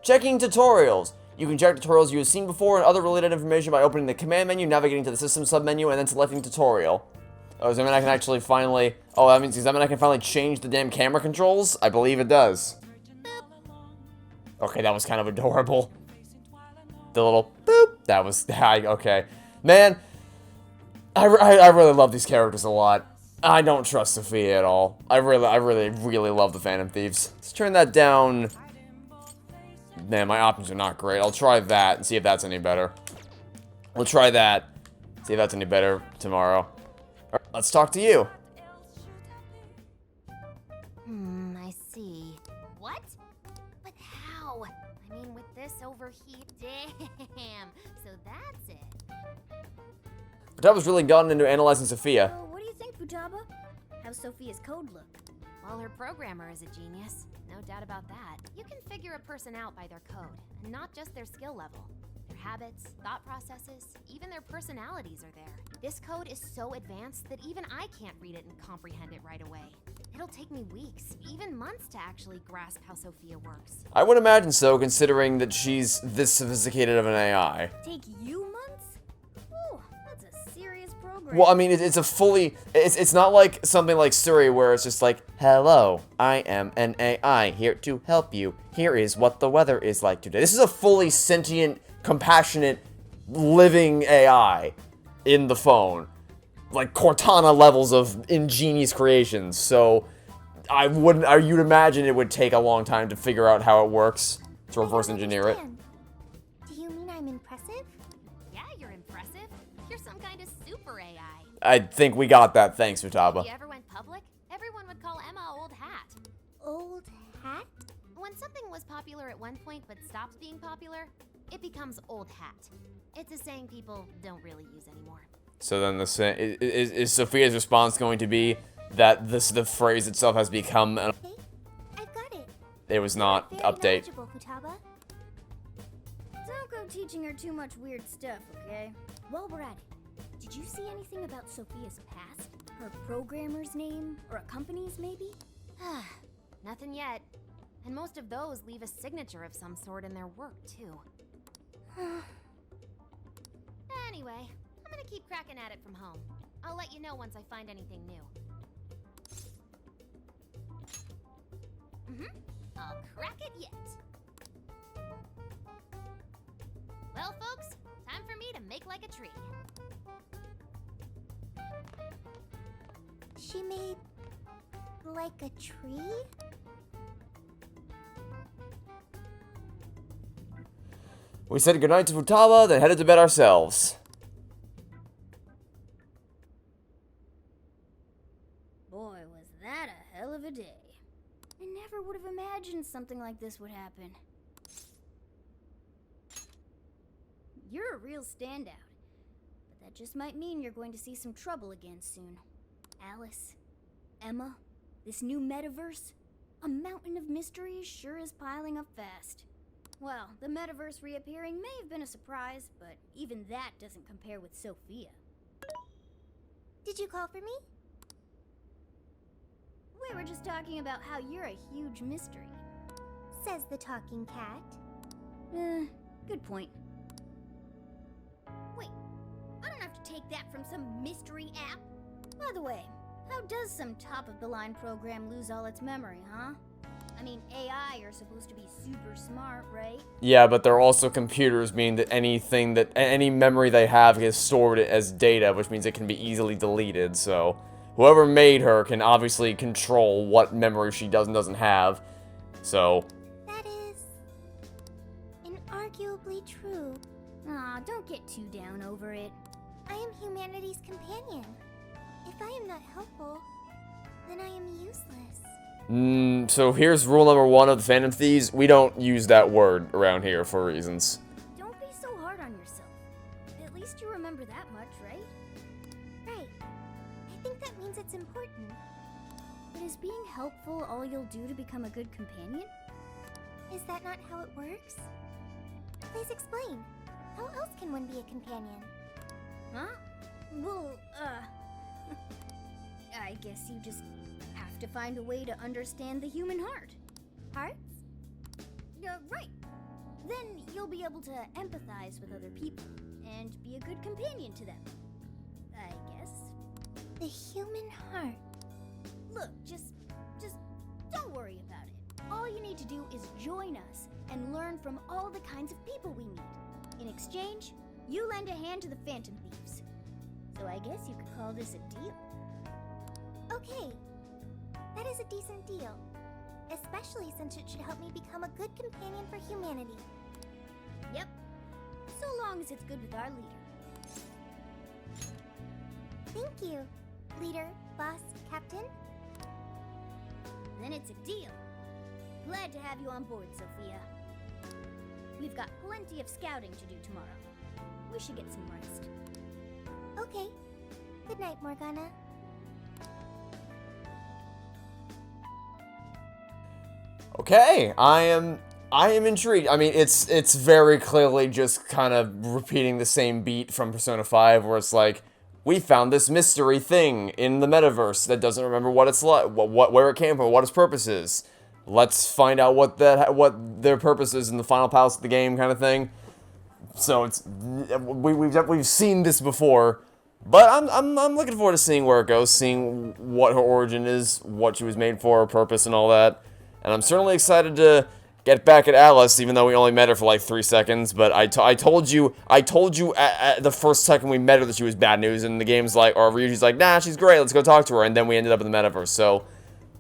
Checking tutorials. You can check tutorials you have seen before and other related information by opening the command menu, navigating to the system submenu, and then selecting tutorial. Oh, does that mean I can actually finally... Oh, does that mean I can finally change the damn camera controls? I believe it does. Okay, that was kind of adorable. The little boop. That was... Okay. Man, I really love these characters a lot. I don't trust Sophia at all. I really love the Phantom Thieves. Let's turn that down. Man, my options are not great. I'll try that and see if that's any better. We'll try that. See if that's any better tomorrow. Alright, let's talk to you. I see. What? But how? I mean, with this overheat, damn. So that's it. Futaba's really gotten into analyzing Sophia. So, what do you think, Futaba? How's Sophia's code look? Well, her programmer is a genius. No doubt about that. You can figure a person out by their code, and not just their skill level. Their habits, thought processes, even their personalities are there. This code is so advanced that even I can't read it and comprehend it right away. It'll take me weeks, even months to actually grasp how Sophia works. I would imagine so, considering that she's this sophisticated of an AI. Take you months? Ooh, that's a serious program. Well, I mean, it's a fully... It's not like something like Suri where it's just like, hello, I am an AI here to help you. Here is what the weather is like today. This is a fully sentient, compassionate, living AI in the phone. Like Cortana levels of ingenious creations. So you'd imagine it would take a long time to figure out how it works. to reverse engineer it. Understand. Do you mean I'm impressive? Yeah, you're impressive. You're some kind of super AI. I think we got that. Thanks, If Futaba. you ever went public, everyone would call Emma Old Hat. Old hat? When something was popular at one point but stops being popular, it becomes old hat. It's a saying people don't really use anymore. So then is Sophia's response going to be that the phrase itself has become an... Okay, I've got it. It was not Very update. knowledgeable, Futaba. Don't go teaching her too much weird stuff, okay? While we're at it, did you see anything about Sophia's past? Her programmer's name? Or a company's, maybe? Nothing yet. And most of those leave a signature of some sort in their work, too. Anyway, I'm gonna keep cracking at it from home. I'll let you know once I find anything new. I'll crack it yet. Well, folks, time for me to make like a tree. She made like a tree? We said goodnight to Futaba, then headed to bed ourselves. Boy, was that a hell of a day. I never would have imagined something like this would happen. You're a real standout. But that just might mean you're going to see some trouble again soon. Alice, Emma, this new metaverse, a mountain of mysteries sure is piling up fast. Well, the metaverse reappearing may have been a surprise, but even that doesn't compare with Sophia. Did you call for me? We were just talking about how you're a huge mystery. Says the talking cat. Good point. Wait, I don't have to take that from some mystery app. By the way, how does some top-of-the-line program lose all its memory, huh? I mean, AI are supposed to be super smart, right? Yeah, but they're also computers, meaning that any memory they have is stored as data, which means it can be easily deleted, so... Whoever made her can obviously control what memory she does and doesn't have, so... That is... inarguably true. Aw, don't get too down over it. I am humanity's companion. If I am not helpful, then I am useless. So here's rule number 1 of the Phantom Thieves. We don't use that word around here for reasons. Don't be so hard on yourself. At least you remember that much, right? Right. I think that means it's important. But is being helpful all you'll do to become a good companion? Is that not how it works? Please explain. How else can one be a companion? Huh? Well, I guess you just have to find a way to understand the human heart. Hearts? Right. Then you'll be able to empathize with other people and be a good companion to them. I guess. The human heart. Look, just don't worry about it. All you need to do is join us and learn from all the kinds of people we meet. In exchange, you lend a hand to the Phantom Thieves. So I guess you could call this a deal. Okay. That is a decent deal. Especially since it should help me become a good companion for humanity. Yep. So long as it's good with our leader. Thank you, leader, boss, captain. Then it's a deal. Glad to have you on board, Sophia. We've got plenty of scouting to do tomorrow. We should get some rest. Okay. Good night, Morgana. Okay, I am intrigued. I mean, it's very clearly just kind of repeating the same beat from Persona 5, where it's like, we found this mystery thing in the metaverse that doesn't remember what it's like, where it came from, what its purpose is. Let's find out what their purpose is in the final palace of the game, kind of thing. So it's we've seen this before, but I'm looking forward to seeing where it goes, seeing what her origin is, what she was made for, her purpose, and all that. And I'm certainly excited to get back at Alice, even though we only met her for like 3 seconds. But I told you at the first second we met her that she was bad news, and the game's like, or Ryuji's like, nah, she's great, let's go talk to her, and then we ended up in the metaverse. So,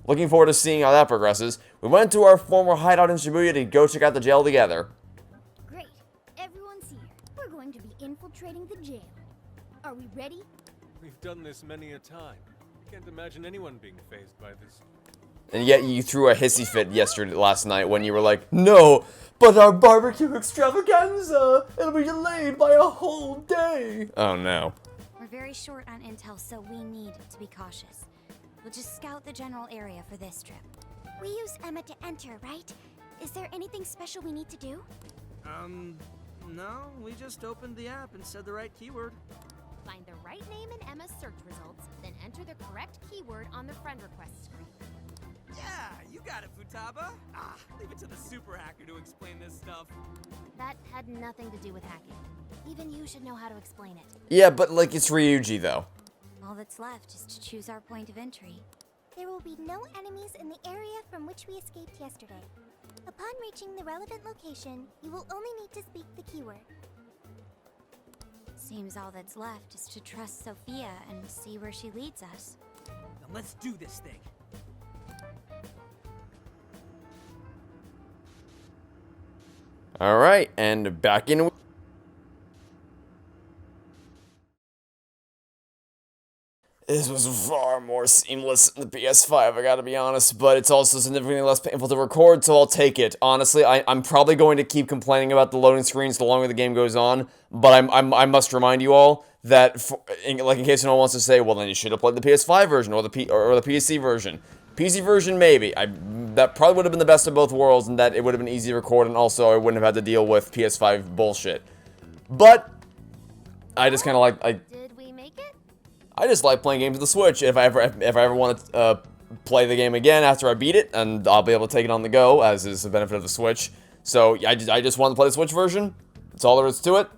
looking forward to seeing how that progresses. We went to our former hideout in Shibuya to go check out the jail together. Great. Everyone's here. We're going to be infiltrating the jail. Are we ready? We've done this many a time. I can't imagine anyone being fazed by this. And yet you threw a hissy fit last night when you were like, no, but our barbecue extravaganza, it'll be delayed by a whole day. Oh no. We're very short on intel, so we need to be cautious. We'll just scout the general area for this trip. We use Emma to enter, right? Is there anything special we need to do? No, we just opened the app and said the right keyword. Find the right name in Emma's search results, then enter the correct keyword on the friend request screen. Yeah, you got it, Futaba. Leave it to the super hacker to explain this stuff. That had nothing to do with hacking. Even you should know how to explain it. Yeah, but like it's Ryuji though. All that's left is to choose our point of entry. There will be no enemies in the area from which we escaped yesterday. Upon reaching the relevant location, you will only need to speak the keyword. Seems all that's left is to trust Sophia and see where she leads us. Then let's do this thing. Alright, and back in. This was far more seamless in the PS5, I gotta be honest, but it's also significantly less painful to record, so I'll take it. Honestly, I'm probably going to keep complaining about the loading screens the longer the game goes on, but I must remind you all that, in case no one wants to say, well then you should have played the PS5 version or the PC version. PC version, maybe. That probably would have been the best of both worlds, and that it would have been easy to record, and also I wouldn't have had to deal with PS5 bullshit. But I just kind of like Did we make it? I just like playing games with the Switch. If I ever want to play the game again after I beat it, and I'll be able to take it on the go, as is the benefit of the Switch. So I just wanted to play the Switch version. That's all there is to it.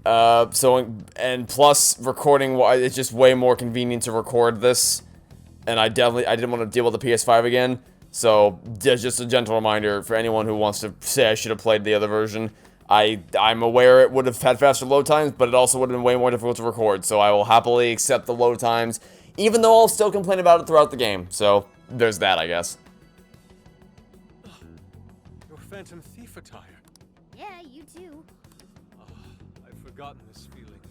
And plus recording, it's just way more convenient to record this. And I didn't want to deal with the PS5 again. So just a gentle reminder for anyone who wants to say I should have played the other version. I'm aware it would have had faster load times, but it also would have been way more difficult to record. So I will happily accept the load times, even though I'll still complain about it throughout the game. So there's that, I guess. Your Phantom Thief attire. Yeah, you too. I've forgotten this feeling.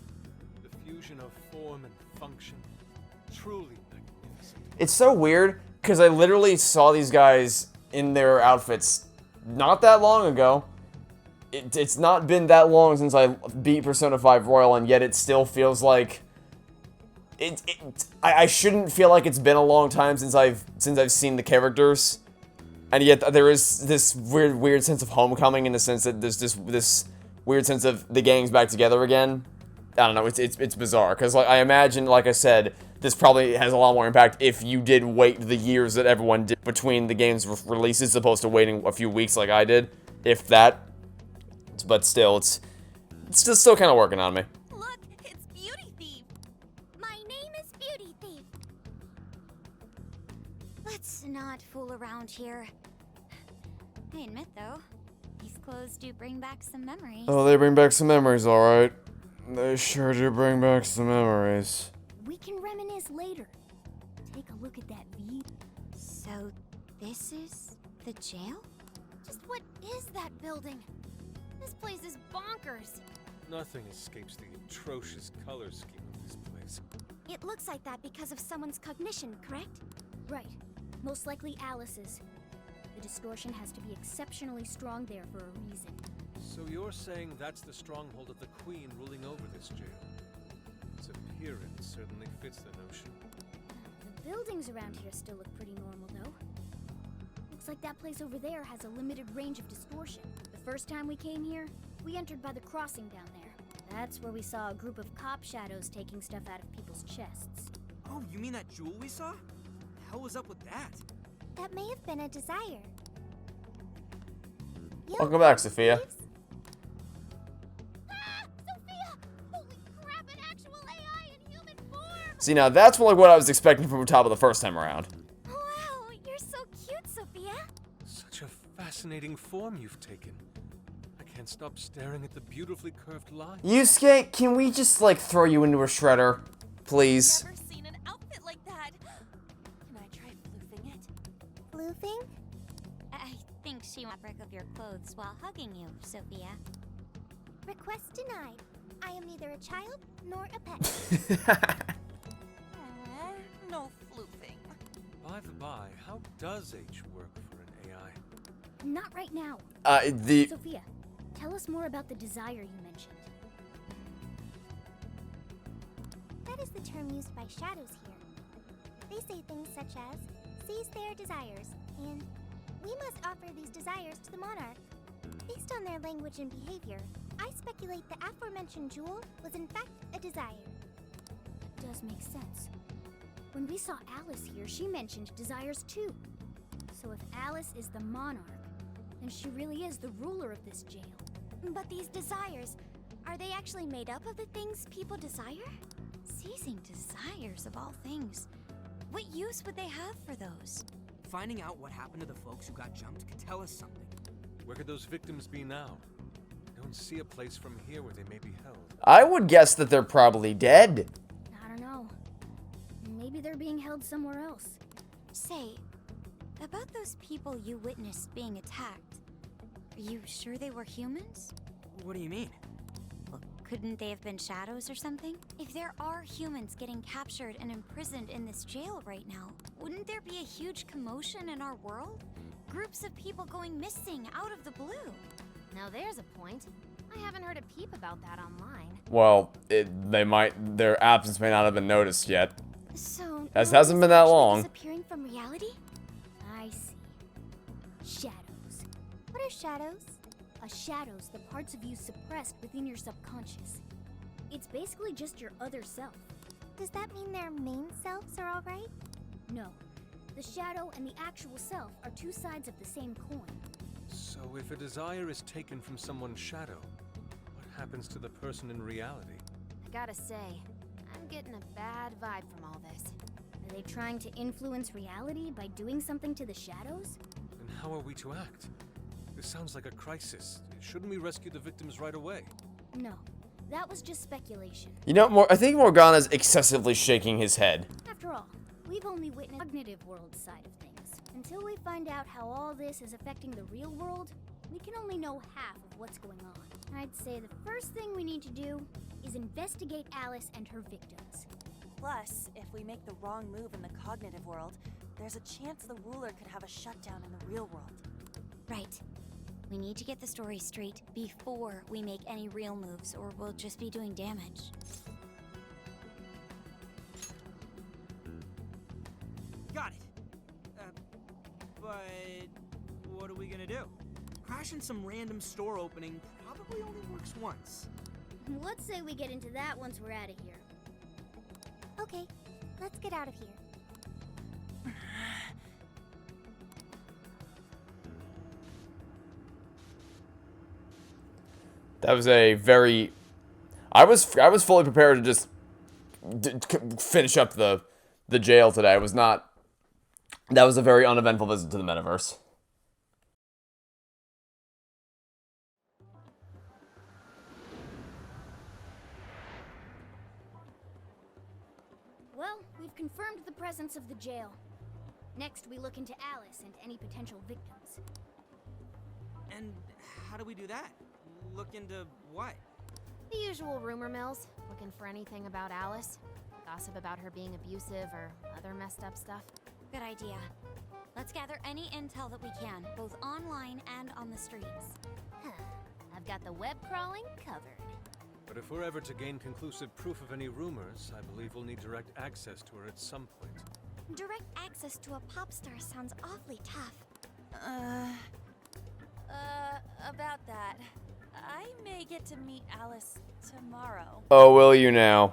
The fusion of form and function. Truly magnificent. It's so weird, because I literally saw these guys in their outfits not that long ago. It's not been that long since I beat Persona 5 Royal, and yet it still feels like... I shouldn't feel like it's been a long time since I've seen the characters. And yet there is this weird sense of homecoming, in the sense that there's this weird sense of the gang's back together again. I don't know, it's bizarre, because like I imagine, like I said, this probably has a lot more impact if you did wait the years that everyone did between the game's releases, as opposed to waiting a few weeks like I did, if that. But still, it's just still kind of working on me. Look, it's Beauty Thief. My name is Beauty Thief. Let's not fool around here. I admit, though, these clothes do bring back some memories. Oh, they bring back some memories, alright. They sure do bring back some memories. We can reminisce later. Take a look at that view. So, this is the jail? Just what is that building? This place is bonkers. Nothing escapes the atrocious color scheme of this place. It looks like that because of someone's cognition, correct? Right. Most likely Alice's. The distortion has to be exceptionally strong there for a reason. So you're saying that's the stronghold of the Queen ruling over this jail? Its appearance certainly fits the notion. The buildings around here still look pretty normal, though. Looks like that place over there has a limited range of distortion. The first time we came here, we entered by the crossing down there. That's where we saw a group of cop shadows taking stuff out of people's chests. Oh, you mean that jewel we saw? The hell was up with that? That may have been a desire. Welcome back, Sophia. Ah! Sophia! Holy crap, an actual AI in human form! See, now that's like what I was expecting from Futaba the first time around. Wow, you're so cute, Sophia! Such a fascinating form you've taken. I can't stop staring at the beautifully curved lines. Yusuke, can we just, like, throw you into a shredder? Please. Never seen an outfit like that. Can I try floofing it? Floofing? she fabric of your clothes while hugging you, Sophia. Request denied. I am neither a child nor a pet. No floofing. By the by, how does H work for an AI? Not right now. The Sophia, tell us more about the desire you mentioned. That is the term used by shadows here. They say things such as, seize their desires, and we must offer these desires to the monarch. Based on their language and behavior, I speculate the aforementioned jewel was in fact a desire. That does make sense. When we saw Alice here, she mentioned desires too. So if Alice is the monarch, then she really is the ruler of this jail. But these desires, are they actually made up of the things people desire? Seizing desires of all things. What use would they have for those? Finding out what happened to the folks who got jumped could tell us something. Where could those victims be now? I don't see a place from here where they may be held. I would guess that they're probably dead. I don't know. Maybe they're being held somewhere else. Say, about those people you witnessed being attacked, are you sure they were humans? What do you mean? Well, couldn't they have been shadows or something? If there are humans getting captured and imprisoned in this jail right now, wouldn't there be a huge commotion in our world? Groups of people going missing out of the blue. Now there's a point. I haven't heard a peep about that online. Well, their absence may not have been noticed yet. So, As no hasn't one's been that actually long. Disappearing from reality? I see. Shadows. What are shadows? A shadow's the parts of you suppressed within your subconscious. It's basically just your other self. Does that mean their main selves are alright? No. The shadow and the actual self are two sides of the same coin. So if a desire is taken from someone's shadow, what happens to the person in reality? I gotta say, I'm getting a bad vibe from all this. Are they trying to influence reality by doing something to the shadows? Then how are we to act? This sounds like a crisis. Shouldn't we rescue the victims right away? No. That was just speculation. You know, I think Morgana's excessively shaking his head. After all, we've only witnessed the cognitive world side of things. Until we find out how all this is affecting the real world, we can only know half of what's going on. I'd say the first thing we need to do is investigate Alice and her victims. Plus, if we make the wrong move in the cognitive world, there's a chance the ruler could have a shutdown in the real world. Right. We need to get the story straight before we make any real moves, or we'll just be doing damage. Got it. But what are we gonna do? Crashing some random store opening probably only works once. Let's say we get into that once we're out of here. Okay, let's get out of here. That was a very... I was fully prepared to just finish up the jail today. I was not... That was a very uneventful visit to the metaverse. Well, we've confirmed the presence of the jail. Next, we look into Alice and any potential victims. And how do we do that? Look into what? The usual rumor mills, looking for anything about Alice. Gossip about her being abusive or other messed up stuff. Good idea. Let's gather any intel that we can, both online and on the streets. I've got the web crawling covered. But if we're ever to gain conclusive proof of any rumors, I believe we'll need direct access to her at some point. Direct access to a pop star sounds awfully tough. About that. I may get to meet Alice tomorrow. Oh, will you now?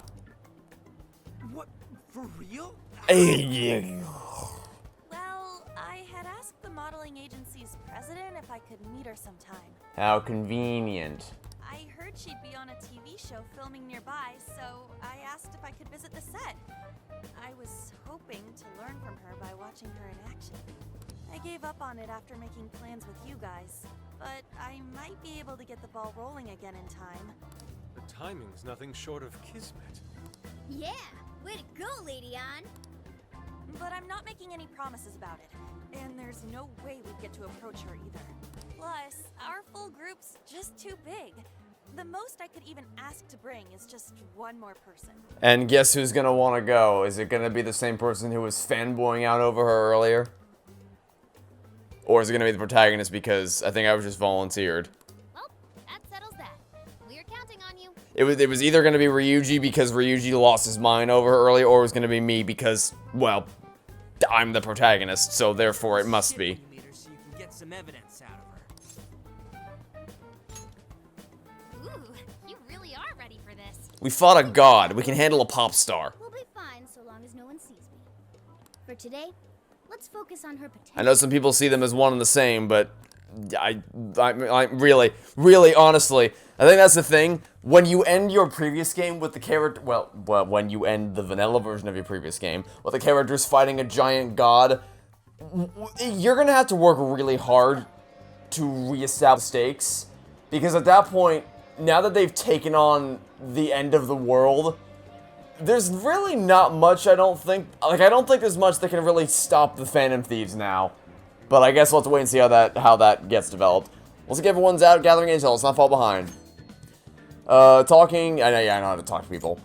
What? For real? Well, I had asked the modeling agency's president if I could meet her sometime. How convenient. I heard she'd be on a TV show filming nearby, so I asked if I could visit the set. I was hoping to learn from her by watching her in action. I gave up on it after making plans with you guys, but I might be able to get the ball rolling again in time. The timing's nothing short of kismet. Yeah, way to go, Lady Ann. But but I'm not making any promises about it. And there's no way we'd get to approach her either. Plus, our full group's just too big. The most I could even ask to bring is just one more person. And guess who's gonna want to go? Is it gonna be the same person who was fanboying out over her earlier? Or is it gonna be the protagonist because I think I was just volunteered? Well, that settles that. We're counting on you. It was either gonna be Ryuji because Ryuji lost his mind over her earlier, or it was gonna be me because, well, I'm the protagonist, so therefore it must be. You meet her so you can get some evidence out of her. Ooh, you really are ready for this. We fought a god. We can handle a pop star. We'll be fine so long as no one sees me. For today, let's focus on her potential. I know some people see them as one and the same, but I really, honestly, I think that's the thing. When you end your previous game with the character, well, when you end the vanilla version of your previous game with the characters fighting a giant god, you're gonna have to work really hard to reestablish stakes, because at that point, now that they've taken on the end of the world, there's really not much. I don't think there's much that can really stop the Phantom Thieves now. But I guess we'll have to wait and see how that gets developed. Looks like everyone's out gathering intel. Let's not fall behind. Talking. I know how to talk to people.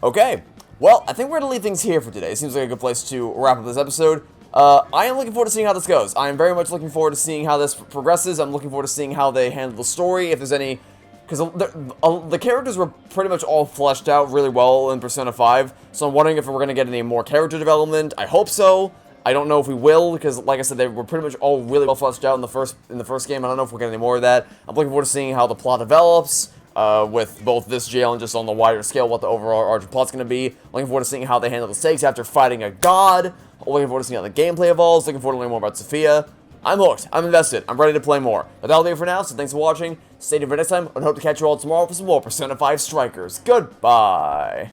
Okay. Well, I think we're gonna leave things here for today. It seems like a good place to wrap up this episode. I am looking forward to seeing how this goes. I am very much looking forward to seeing how this progresses. I'm looking forward to seeing how they handle the story. If there's any, because the characters were pretty much all fleshed out really well in Persona 5. So I'm wondering if we're gonna get any more character development. I hope so. I don't know if we will, because like I said, they were pretty much all really well fleshed out in the first game. I don't know if we'll get any more of that. I'm looking forward to seeing how the plot develops, with both this jail and just on the wider scale, what the overall arching plot's going to be. Looking forward to seeing how they handle the stakes after fighting a god. Looking forward to seeing how the gameplay evolves. Looking forward to learning more about Sophia. I'm hooked. I'm invested. I'm ready to play more. But that'll be it for now, so thanks for watching. Stay tuned for next time, and hope to catch you all tomorrow for some more Persona 5 Strikers. Goodbye.